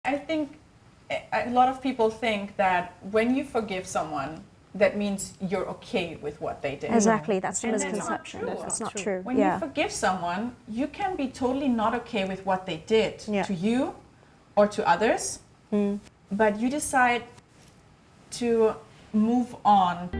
I think a lot of people think that when you forgive someone, that means you're okay with what they did. Exactly, that's the And misconception. that's not true. That's not true. When you forgive someone, you can be totally not okay with what they did to you or to others, but you decide to move on.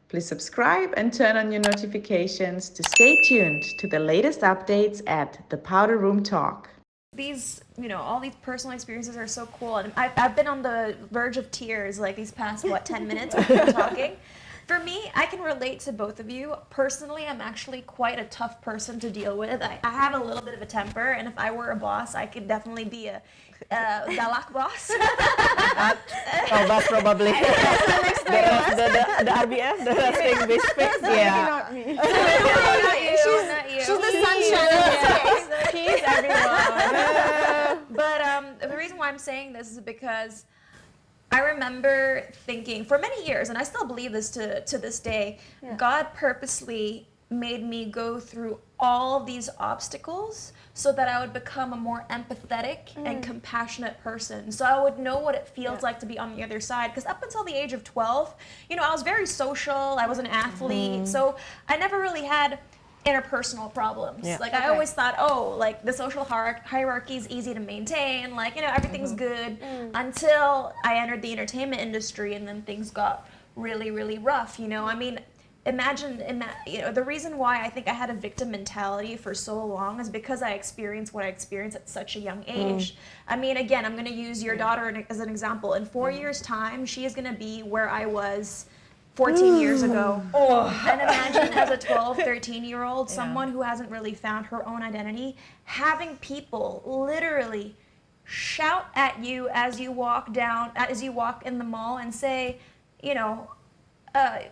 Please subscribe and turn on your notifications to stay tuned to the latest updates at the Powder Room Talk. These, all these personal experiences are so cool. And I've been on the verge of tears like these past, 10 minutes we've been talking. For me, I can relate to both of you. Personally, I'm actually quite a tough person to deal with. I have a little bit of a temper, and if I were a boss, I could definitely be a galak boss. That's probably the RBF, the resting bitch face. Yeah. Not me. Not you. She's the sunshine. Peace, everyone. But the reason why I'm saying this is because I remember thinking for many years, and I still believe this to this day, God purposely made me go through all these obstacles so that I would become a more empathetic and compassionate person. So I would know what it feels like to be on the other side. Because up until the age of 12, I was very social. I was an athlete. So I never really had interpersonal problems. I always thought, the social hierarchy is easy to maintain, everything's good, until I entered the entertainment industry, and then things got really, really rough. Imagine the reason why I think I had a victim mentality for so long is because I experienced what I experienced at such a young age. Again, I'm going to use your daughter as an example. In 4 years' time, she is going to be where I was 14 years ago. And imagine as a 12, 13-year-old, someone who hasn't really found her own identity, having people literally shout at you as you walk in the mall and say,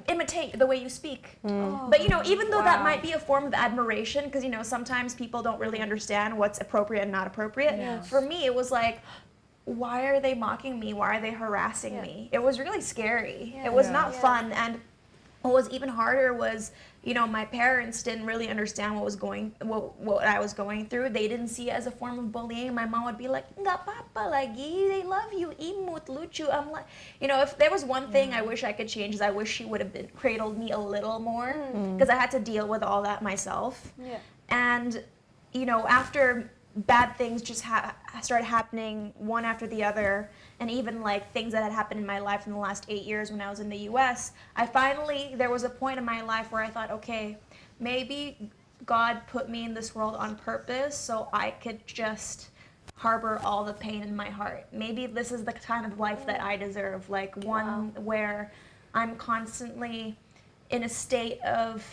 imitate the way you speak. But even though that might be a form of admiration, because sometimes people don't really understand what's appropriate and not appropriate, for me it was like, why are they mocking me? Why are they harassing me? It was really scary. It was not fun. And what was even harder was, my parents didn't really understand what I was going through. They didn't see it as a form of bullying. My mom would be like, "Nggak apa-apa lagi, they love you, imut, lucu." I'm like, if there was one thing I wish I could change is I wish she would have cradled me a little more, because I had to deal with all that myself. And, after bad things just started happening one after the other, and even things that had happened in my life in the last 8 years when I was in the US, there was a point in my life where I thought, okay, maybe God put me in this world on purpose so I could just harbor all the pain in my heart. Maybe this is the kind of life that I deserve, one where I'm constantly in a state of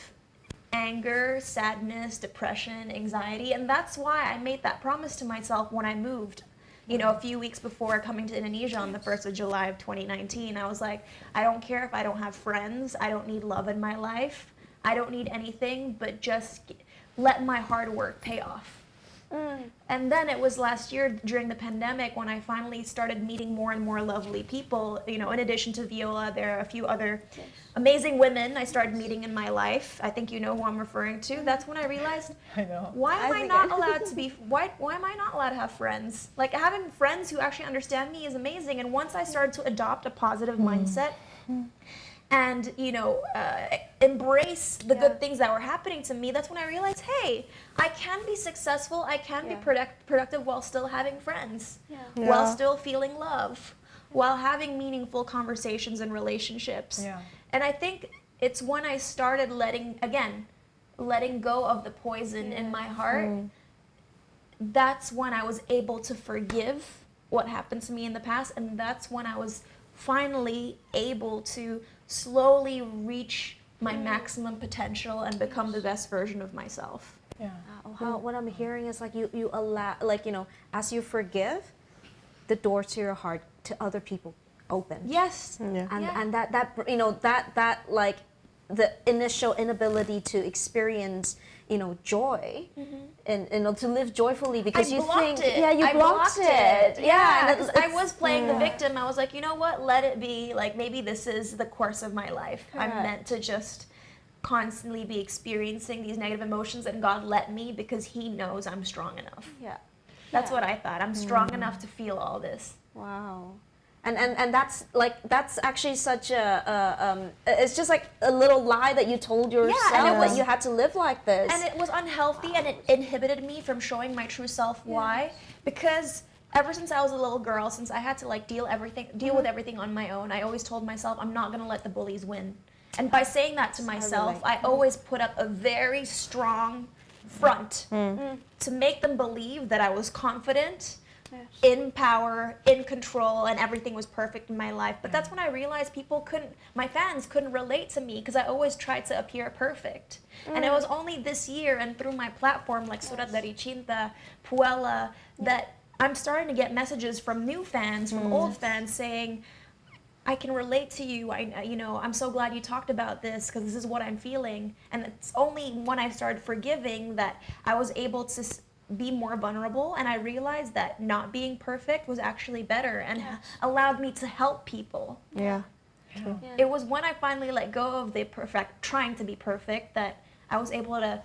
anger, sadness, depression, anxiety, and that's why I made that promise to myself when I moved. A few weeks before coming to Indonesia on the 1st of July of 2019, I was like, I don't care if I don't have friends, I don't need love in my life, I don't need anything, but just let my hard work pay off. And then it was last year during the pandemic when I finally started meeting more and more lovely people. In addition to Viola, there are a few other amazing women I started meeting in my life. I think you know who I'm referring to. That's when I realized, why am I not allowed to have friends? Having friends who actually understand me is amazing. And once I started to adopt a positive mindset, and embrace the good things that were happening to me, that's when I realized, hey, I can be successful, I can be productive while still having friends, while still feeling love, while having meaningful conversations and relationships. And I think it's when I started letting go of the poison in my heart, that's when I was able to forgive what happened to me in the past, and that's when I was finally able to slowly reach my maximum potential and become the best version of myself. What I'm hearing is you allow, as you forgive, the door to your heart to other people open. Yes. And that the initial inability to experience joy and to live joyfully because I you blocked think, it. you I blocked it. Yeah, and 'cause I was playing the victim. I was like, you know what? Let it be. Like, maybe this is the course of my life. I'm meant to just constantly be experiencing these negative emotions, and God let me because He knows I'm strong enough. Yeah. That's what I thought. I'm strong enough to feel all this. Wow. And that's actually such it's just like a little lie that you told yourself that you had to live like this. And it was unhealthy, and it inhibited me from showing my true self. Why? Because ever since I was a little girl, since I had to like deal with everything on my own, I always told myself I'm not gonna let the bullies win. And by saying that to myself, I always put up a very strong front to make them believe that I was confident, in power, in control, and everything was perfect in my life. But that's when I realized my fans couldn't relate to me because I always tried to appear perfect. And it was only this year and through my platform like Surat dari Cinta, Viola, that I'm starting to get messages from new fans, from old fans saying, I can relate to you. I'm so glad you talked about this because this is what I'm feeling. And it's only when I started forgiving that I was able to be more vulnerable, and I realized that not being perfect was actually better and allowed me to help people. Yeah. It was when I finally let go of the trying to be perfect that I was able to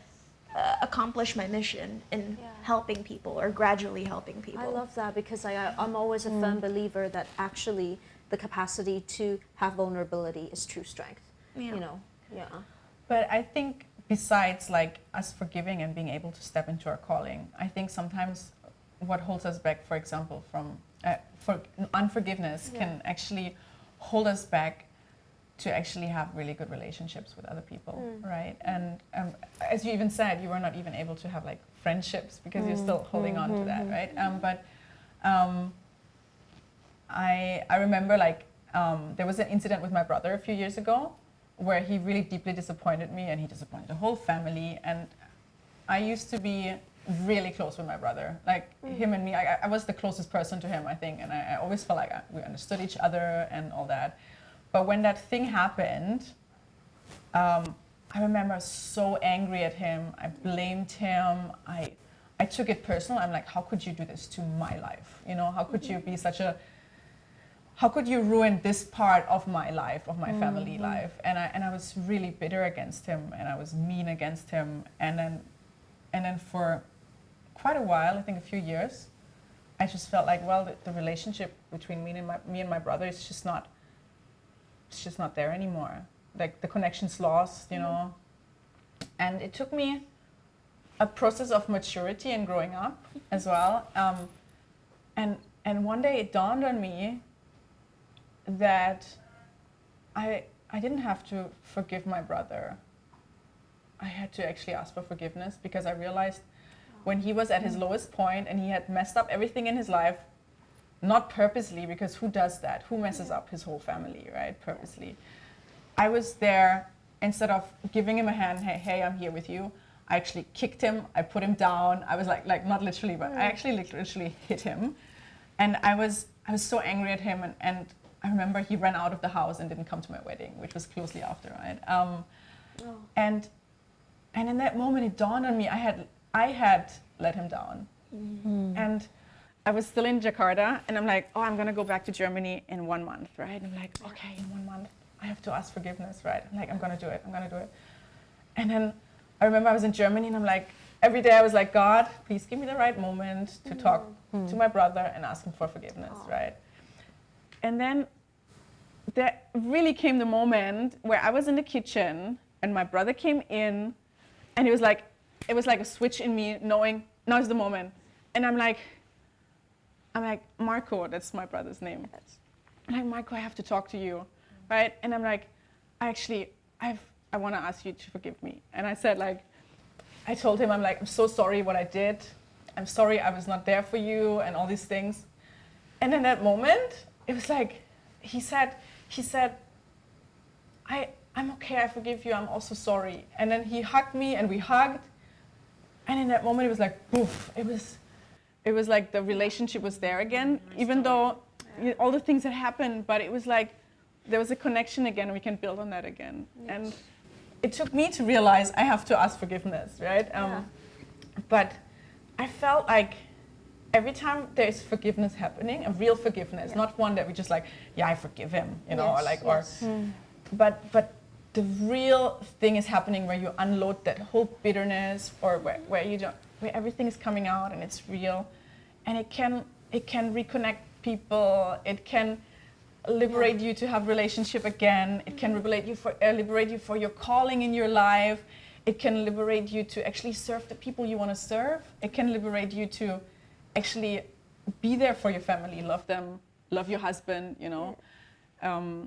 accomplish my mission in helping people or gradually helping people. I love that because I'm always a firm believer that actually the capacity to have vulnerability is true strength. But I think besides like us forgiving and being able to step into our calling, I think sometimes what holds us back, for example, from unforgiveness can actually hold us back to actually have really good relationships with other people, right? And as you even said, you were not even able to have like friendships because you're still holding on to that, right? I remember like there was an incident with my brother a few years ago where he really deeply disappointed me, and he disappointed the whole family. And I used to be really close with my brother, like him and me. I was the closest person to him, I think, and I always felt like we understood each other and all that. But when that thing happened, I remember I was so angry at him. I blamed him. I took it personal. I'm like, how could you do this to my life? How could you be how could you ruin this part of my life, of my family life? And I was really bitter against him, and I was mean against him. And then for quite a while, I think a few years, I just felt like, well, the relationship between me and my brother is just not there anymore. Like the connection's lost, And it took me a process of maturity and growing up as well. And one day it dawned on me that I didn't have to forgive my brother. I had to actually ask for forgiveness because I realized when he was at his lowest point and he had messed up everything in his life, not purposely, because who does that? Who messes up his whole family, right? Purposely. I was there, instead of giving him a hand, hey, I'm here with you, I actually kicked him, I put him down. I was like not literally, but I actually literally hit him. And I was so angry at him, and I remember he ran out of the house and didn't come to my wedding, which was closely after, right? And in that moment, it dawned on me I had let him down, and I was still in Jakarta, and I'm like, I'm gonna go back to Germany in 1 month, right? And I'm like, okay, in 1 month, I have to ask forgiveness, right? I'm like, I'm gonna do it. And then I remember I was in Germany, and I'm like, every day I was like, God, please give me the right moment to talk to my brother and ask him for forgiveness, right? And then there really came the moment where I was in the kitchen and my brother came in, and it was like a switch in me knowing now's the moment. And I'm like, Marco, that's my brother's name. I'm like, Marco, I have to talk to you, right? And I'm like, I want to ask you to forgive me. And I said, like, I told him, I'm like, I'm so sorry what I did. I'm sorry I was not there for you and all these things. And in that moment, it was like, he said, I'm okay, I forgive you, I'm also sorry. And then he hugged me and we hugged. And in that moment, it was like, poof, it was like the relationship was there again, even though all the things had happened, but it was like, there was a connection again, we can build on that again. Yes. And it took me to realize I have to ask forgiveness, right? But I felt like every time there's forgiveness happening, a real forgiveness, not one that we just like, yeah, I forgive him, you know, but the real thing is happening where you unload that whole bitterness, or where everything is coming out and it's real, and it can reconnect people. It can liberate you to have relationship again. It can liberate you for your calling in your life. It can liberate you to actually serve the people you want to serve. It can liberate you to actually be there for your family, love them, love your husband, you know,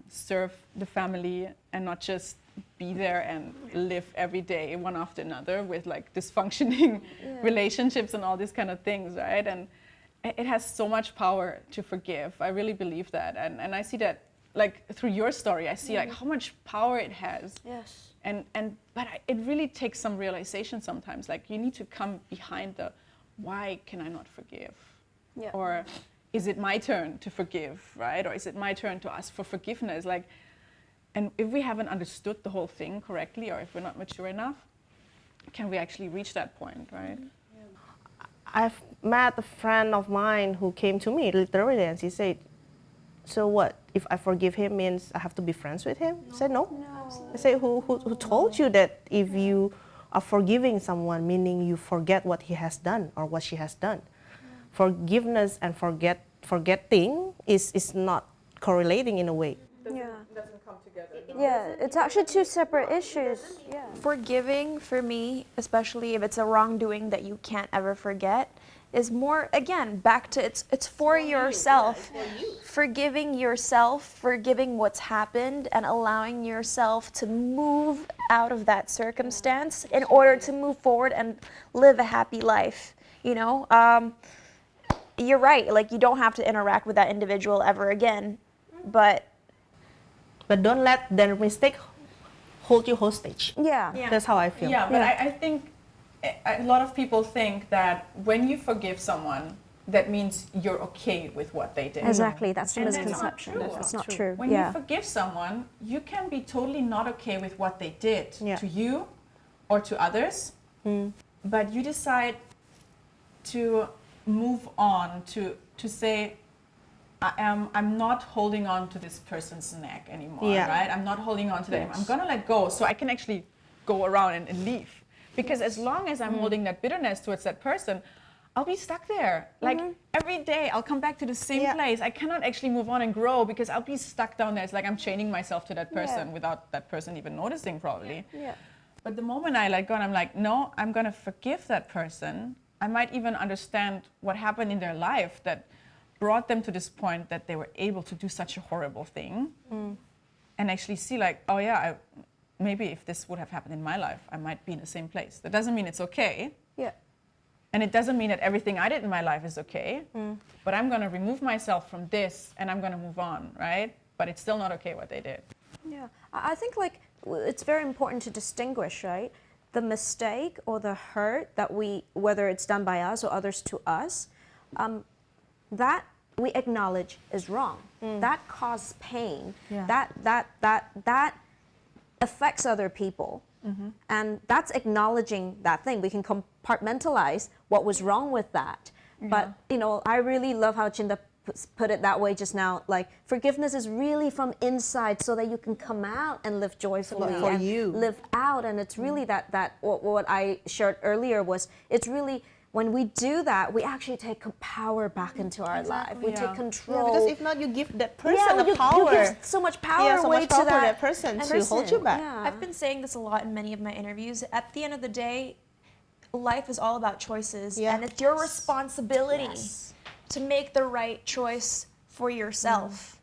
serve the family, and not just be there and live every day one after another with like dysfunctioning relationships and all these kind of things, right? And it has so much power to forgive. I really believe that. And I see that like through your story, I see like how much power it has. Yes. But it really takes some realization sometimes. Like you need to come behind the, why can I not forgive? Yeah. Or is it my turn to forgive, right? Or is it my turn to ask for forgiveness? Like, and if we haven't understood the whole thing correctly, or if we're not mature enough, can we actually reach that point, right? I've met a friend of mine who came to me literally and she said, so what, if I forgive him means I have to be friends with him? I said, no. I said, who told you that if you are forgiving someone, meaning you forget what he has done or what she has done? Forgiveness and forgetting is not correlating in a way. Doesn't come together. Yeah, it's actually two separate issues. Yeah. Forgiving for me, especially if it's a wrongdoing that you can't ever forget, is more, again, back to it's for yourself. Forgiving yourself, forgiving what's happened, and allowing yourself to move out of that circumstance in order to move forward and live a happy life. You know, you're right. Like, you don't have to interact with that individual ever again, but don't let their mistake hold you hostage. Yeah. That's how I feel. Yeah, but I think a lot of people think that when you forgive someone, that means you're okay with what they did. Exactly, that's the And misconception. that's not true. That's not true. When you forgive someone, you can be totally not okay with what they did to you or to others, but you decide to move on, to say, I'm not holding on to this person's neck anymore, right? I'm not holding on to them. I'm gonna let go so I can actually go around and leave. Because as long as I'm holding that bitterness towards that person, I'll be stuck there. Like every day I'll come back to the same place. I cannot actually move on and grow because I'll be stuck down there. It's like I'm chaining myself to that person without that person even noticing probably. But the moment I let go and I'm like, no, I'm gonna forgive that person. I might even understand what happened in their life that brought them to this point that they were able to do such a horrible thing, and actually see like, oh yeah, maybe if this would have happened in my life, I might be in the same place. That doesn't mean it's okay. Yeah. And it doesn't mean that everything I did in my life is okay, but I'm gonna remove myself from this and I'm gonna move on, right? But it's still not okay what they did. Yeah, I think like it's very important to distinguish, right? The mistake or the hurt that whether it's done by us or others to us, that we acknowledge is wrong. That causes pain. That affects other people. And that's acknowledging that thing. We can compartmentalize what was wrong with that. But, you know, I really love how Cinta put it that way just now. Like, forgiveness is really from inside so that you can come out and live joyfully and live out. And it's really that what I shared earlier was, it's really, when we do that, we actually take power back into our life. We take control. Because if not, you give that person the power. You give so much power away to that person to hold you back. I've been saying this a lot in many of my interviews. At the end of the day, life is all about choices, and it's your responsibility to make the right choice for yourself.